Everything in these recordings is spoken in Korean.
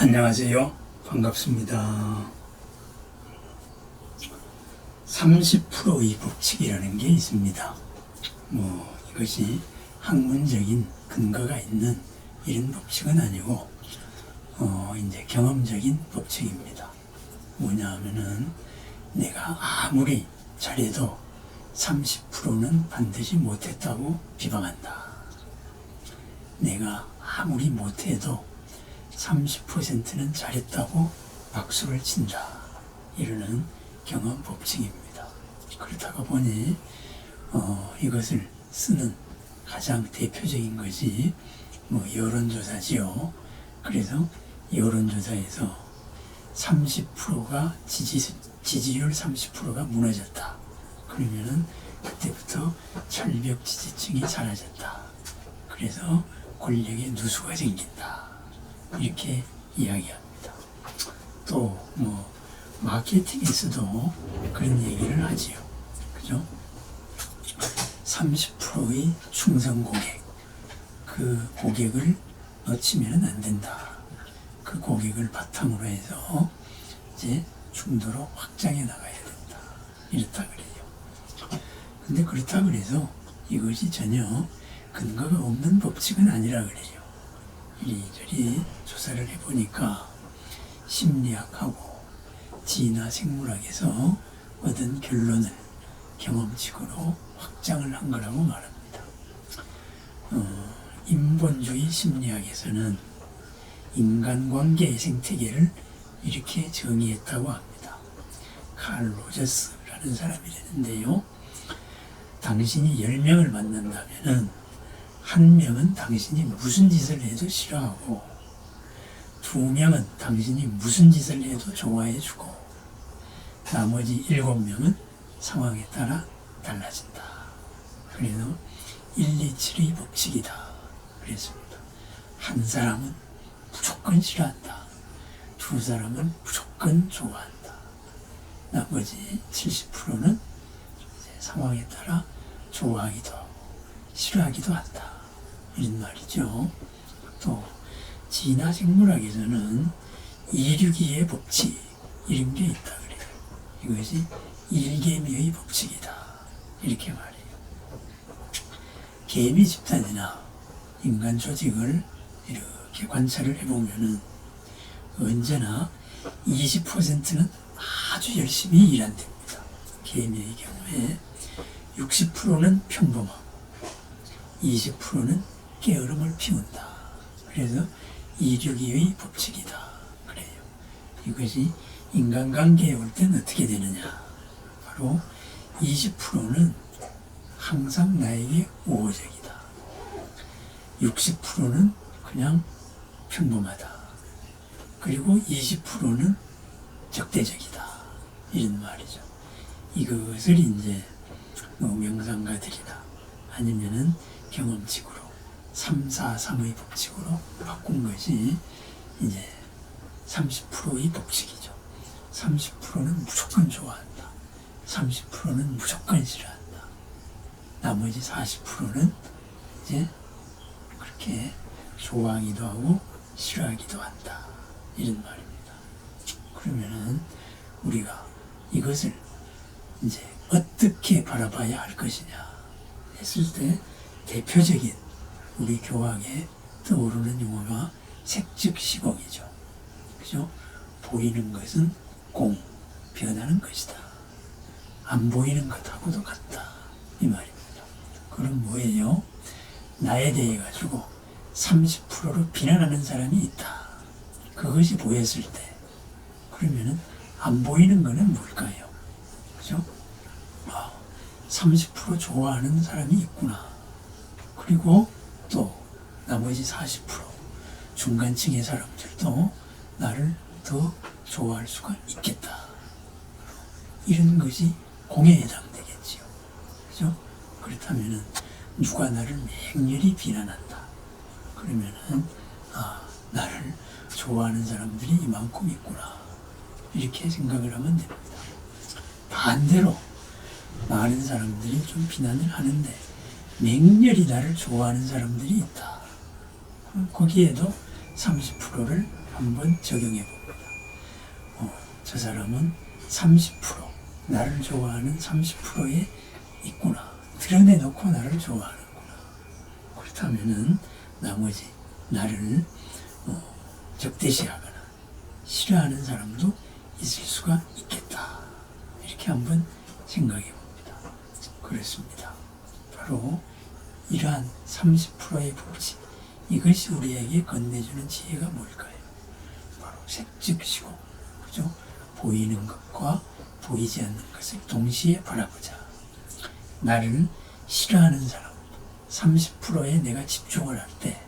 안녕하세요. 반갑습니다. 30%의 법칙이라는 게 있습니다. 이것이 학문적인 근거가 있는 이런 법칙은 아니고, 이제 경험적인 법칙입니다. 뭐냐 하면은, 내가 아무리 잘해도 30%는 반드시 못했다고 비방한다. 내가 아무리 못해도 30%는 잘했다고 박수를 친다. 이러는 경험 법칙입니다. 그렇다고 보니 이것을 쓰는 가장 대표적인 것이 여론조사지요. 그래서 여론조사에서 30%가 지지율 30%가 무너졌다. 그러면은 그때부터 철벽 지지층이 사라졌다. 그래서 권력의 누수가 생긴다. 이렇게 이야기합니다. 또 마케팅에서도 그런 얘기를 하지요. 그죠? 30%의 충성 고객, 그 고객을 놓치면 안 된다. 그 고객을 바탕으로 해서 이제 중도로 확장해 나가야 된다. 이렇다 그래요. 근데 그렇다 그래서 이것이 전혀 근거가 없는 법칙은 아니라 그래요. 이리저리 조사를 해보니까 심리학하고 지나 생물학에서 얻은 결론을 경험칙으로 확장을 한 거라고 말합니다. 인본주의 심리학에서는 인간관계의 생태계를 이렇게 정의했다고 합니다. 칼 로저스라는 사람이랬는데요. 당신이 10명을 만난다면은 한 명은 당신이 무슨 짓을 해도 싫어하고 2명은 당신이 무슨 짓을 해도 좋아해주고 나머지 7명은 상황에 따라 달라진다. 그래서 127의 법칙이다. 그랬습니다. 한 사람은 무조건 싫어한다. 2사람은 무조건 좋아한다. 나머지 70%는 상황에 따라 좋아하기도 하고 싫어하기도 한다. 이런 말이죠. 또 진화 생물학에서는 이류기의 법칙 이런 게 있다 그래요. 이것이 일개미의 법칙이다. 이렇게 말해요. 개미 집단이나 인간 조직을 이렇게 관찰을 해보면은 언제나 20%는 아주 열심히 일한답니다. 개미의 경우에 60%는 평범하고 20%는 게으름을 피운다. 그래서 이류기의 법칙이다. 그래요. 이것이 인간관계에 올 때는 어떻게 되느냐. 바로 20%는 항상 나에게 우호적이다. 60%는 그냥 평범하다. 그리고 20%는 적대적이다. 이런 말이죠. 이것을 이제 명상가들이나 아니면은 경험칙으로 3-4-3의 법칙으로 바꾼 것이 이제 30%의 법칙이죠. 30%는 무조건 좋아한다. 30%는 무조건 싫어한다. 나머지 40%는 이제 그렇게 좋아하기도 하고 싫어하기도 한다. 이런 말입니다. 그러면은 우리가 이것을 이제 어떻게 바라봐야 할 것이냐 했을 때 대표적인 우리 교학에 떠오르는 용어가 색즉시공이죠. 그죠? 보이는 것은 공, 변하는 것이다. 안 보이는 것하고도 같다. 이 말입니다. 그럼 뭐예요? 나에 대해 가지고 30%로 비난하는 사람이 있다. 그것이 보였을 때 그러면은 안 보이는 거는 뭘까요? 그죠? 30% 좋아하는 사람이 있구나. 그리고 또 나머지 40% 중간층의 사람들도 나를 더 좋아할 수가 있겠다. 이런 것이 공에 해당되겠지요. 그죠? 그렇다면은 누가 나를 맹렬히 비난한다. 그러면은 나를 좋아하는 사람들이 이만큼 있구나. 이렇게 생각을 하면 됩니다. 반대로 많은 사람들이 좀 비난을 하는데 맹렬히 나를 좋아하는 사람들이 있다. 거기에도 30%를 한번 적용해 봅니다. 저 사람은 30% 나를 좋아하는 30%에 있구나. 드러내놓고 나를 좋아하는구나. 그렇다면은 나머지 나를 적대시하거나 싫어하는 사람도 있을 수가 있겠다. 이렇게 한번 생각해 봅니다. 그렇습니다. 바로 이러한 30%의 법칙, 이것이 우리에게 건네주는 지혜가 뭘까요? 바로 색즉시공, 그죠? 보이는 것과 보이지 않는 것을 동시에 바라보자. 나를 싫어하는 사람 30%에 내가 집중을 할 때,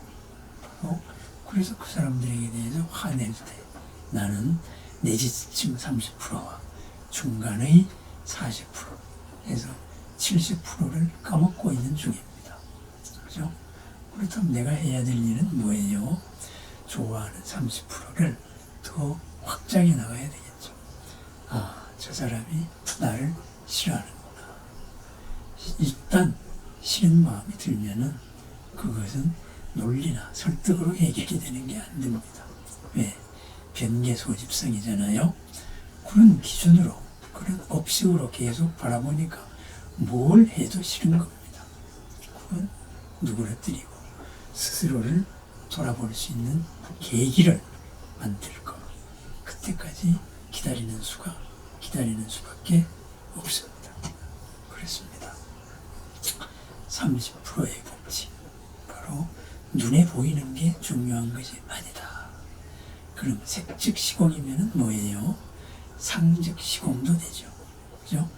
그래서 그 사람들에게 대해서 화낼 때 나는 내지층 30%와 중간의 40%에서 70%를 까먹고 있는 중입니다. 그죠? 그렇다면 내가 해야 될 일은 뭐예요? 좋아하는 30%를 더 확장해 나가야 되겠죠. 저 사람이 나를 싫어하는구나. 일단 싫은 마음이 들면은 그것은 논리나 설득으로 해결이 되는 게 안 됩니다. 왜? 변계 소집성이잖아요. 그런 기준으로, 그런 업식으로 계속 바라보니까 뭘 해도 싫은 겁니다. 그건 누그러뜨리고 스스로를 돌아볼 수 있는 계기를 만들 거. 그때까지 기다리는 수밖에 없습니다. 그렇습니다. 30%의 법칙. 바로 눈에 보이는 게 중요한 것이 아니다. 그럼 색즉 시공이면 뭐예요? 상즉 시공도 되죠. 그죠?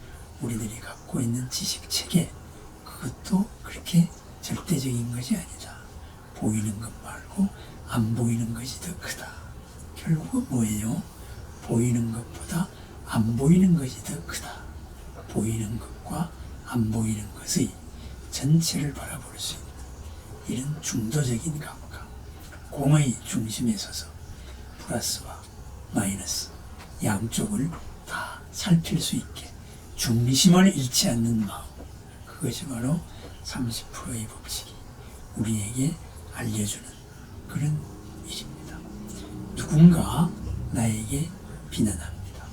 우리들이 갖고 있는 지식 체계, 그것도 그렇게 절대적인 것이 아니다. 보이는 것 말고 안 보이는 것이 더 크다. 결국은 뭐예요? 보이는 것보다 안 보이는 것이 더 크다. 보이는 것과 안 보이는 것의 전체를 바라볼 수 있는 이런 중도적인 감각, 공의 중심에 서서 플러스와 마이너스 양쪽을 다 살필 수 있게 중심을 잃지 않는 마음, 그것이 바로 30%의 법칙이 우리에게 알려주는 그런 일입니다. 누군가 나에게 비난합니다.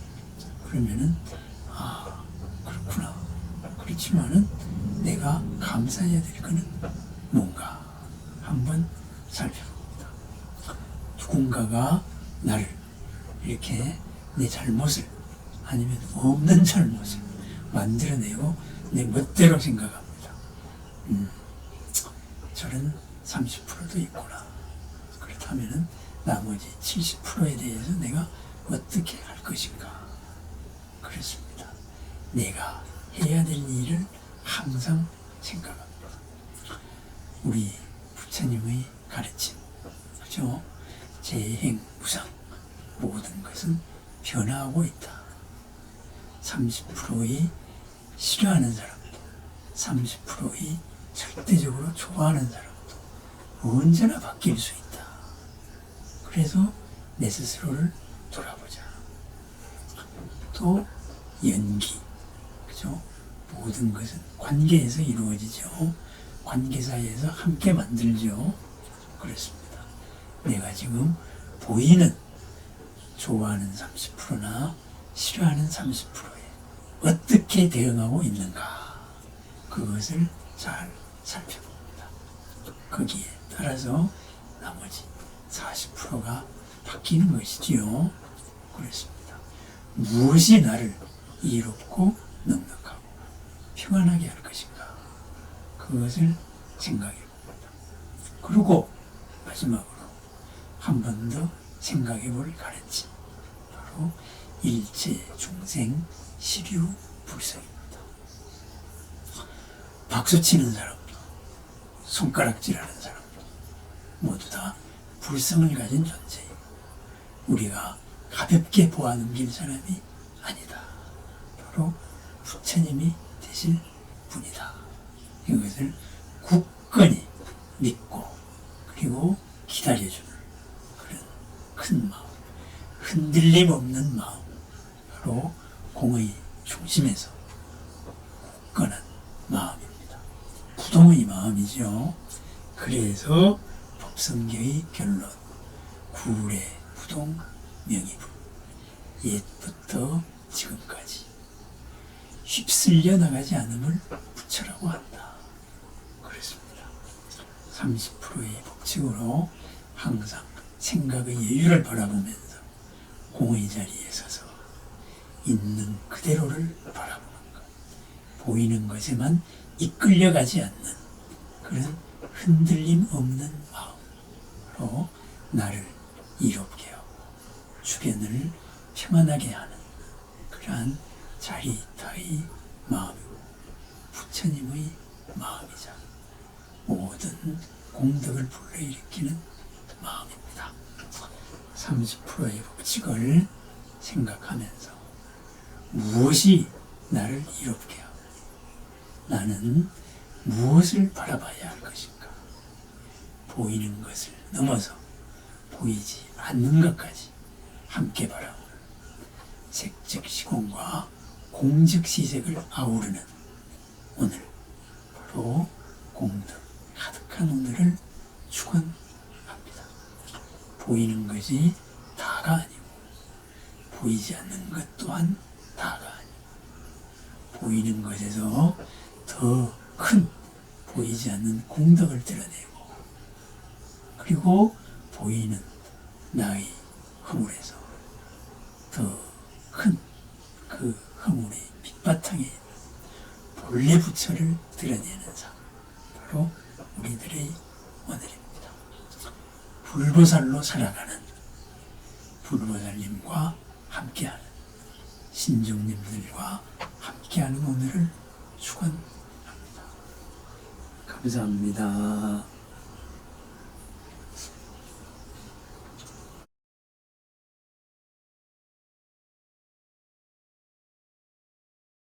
그러면은 그렇구나. 그렇지만은 내가 감사해야 될 것은 뭔가 한번 살펴봅니다. 누군가가 나를 이렇게 내 잘못을 아니면 없는 잘못을 만들어내고 내 멋대로 생각합니다. 저런 30%도 있구나. 그렇다면 나머지 70%에 대해서 내가 어떻게 할 것인가. 그렇습니다. 내가 해야 될 일을 항상 생각합니다. 우리 부처님의 가르침, 그죠? 재행, 무상, 모든 것은 변화하고 있다. 30%의 싫어하는 사람도, 30%의 절대적으로 좋아하는 사람도 언제나 바뀔 수 있다. 그래서 내 스스로를 돌아보자. 또 연기, 그죠? 모든 것은 관계에서 이루어지죠. 관계 사이에서 함께 만들죠. 그렇습니다. 내가 지금 보이는 좋아하는 30%나 싫어하는 30%에 어떻게 대응하고 있는가, 그것을 잘 살펴봅니다. 거기에 따라서 나머지 40%가 바뀌는 것이지요. 그렇습니다. 무엇이 나를 이롭고 넉넉하고 평안하게 할 것인가, 그것을 생각해 봅니다. 그리고 마지막으로 한 번 더 생각해 볼 가르침, 바로 일체 중생 시류 불성입니다. 박수치는 사람도 손가락질하는 사람도 모두 다 불성을 가진 존재예요. 우리가 가볍게 보아넘길 사람이 아니다. 바로 부처님이 되실 분이다. 이것을 굳건히 믿고 그리고 기다려주는 그런 큰 마음, 흔들림 없는 마음, 바로 공의 중심에서 굳건한 마음입니다. 부동의 마음이죠. 그래서 법성계의 결론, 구례 수동, 명의부 옛부터 지금까지 휩쓸려 나가지 않음을 부처라고 한다. 그렇습니다. 30%의 법칙으로 항상 생각의 여유를 바라보면서 공의 자리에 서서 있는 그대로를 바라보는 것, 보이는 것에만 이끌려가지 않는 그런 흔들림 없는 마음으로 나를 이롭게 하고 주변을 평안하게 하는 그러한 자리타의 마음이고 부처님의 마음이자 모든 공덕을 불러일으키는 마음입니다. 30%의 법칙을 생각하면서 무엇이 나를 이롭게 하고 나는 무엇을 바라봐야 할 것인가, 보이는 것을 넘어서 보이지 않는 것까지 함께 바라보는 색적 시공과 공적 시색을 아우르는 오늘, 바로 공덕 가득한 오늘을 축원합니다. 보이는 것이 다가 아니고 보이지 않는 것 또한 다가 아니고 보이는 것에서 더 큰 보이지 않는 공덕을 드러내고 그리고 보이는 나의 허물에서 더 큰 그 허물의 밑바탕에 본래 부처를 드러내는 삶, 바로 우리들의 오늘입니다. 불보살로 살아가는 불보살님과 함께하는 신중님들과 함께하는 오늘을 축원합니다. 감사합니다.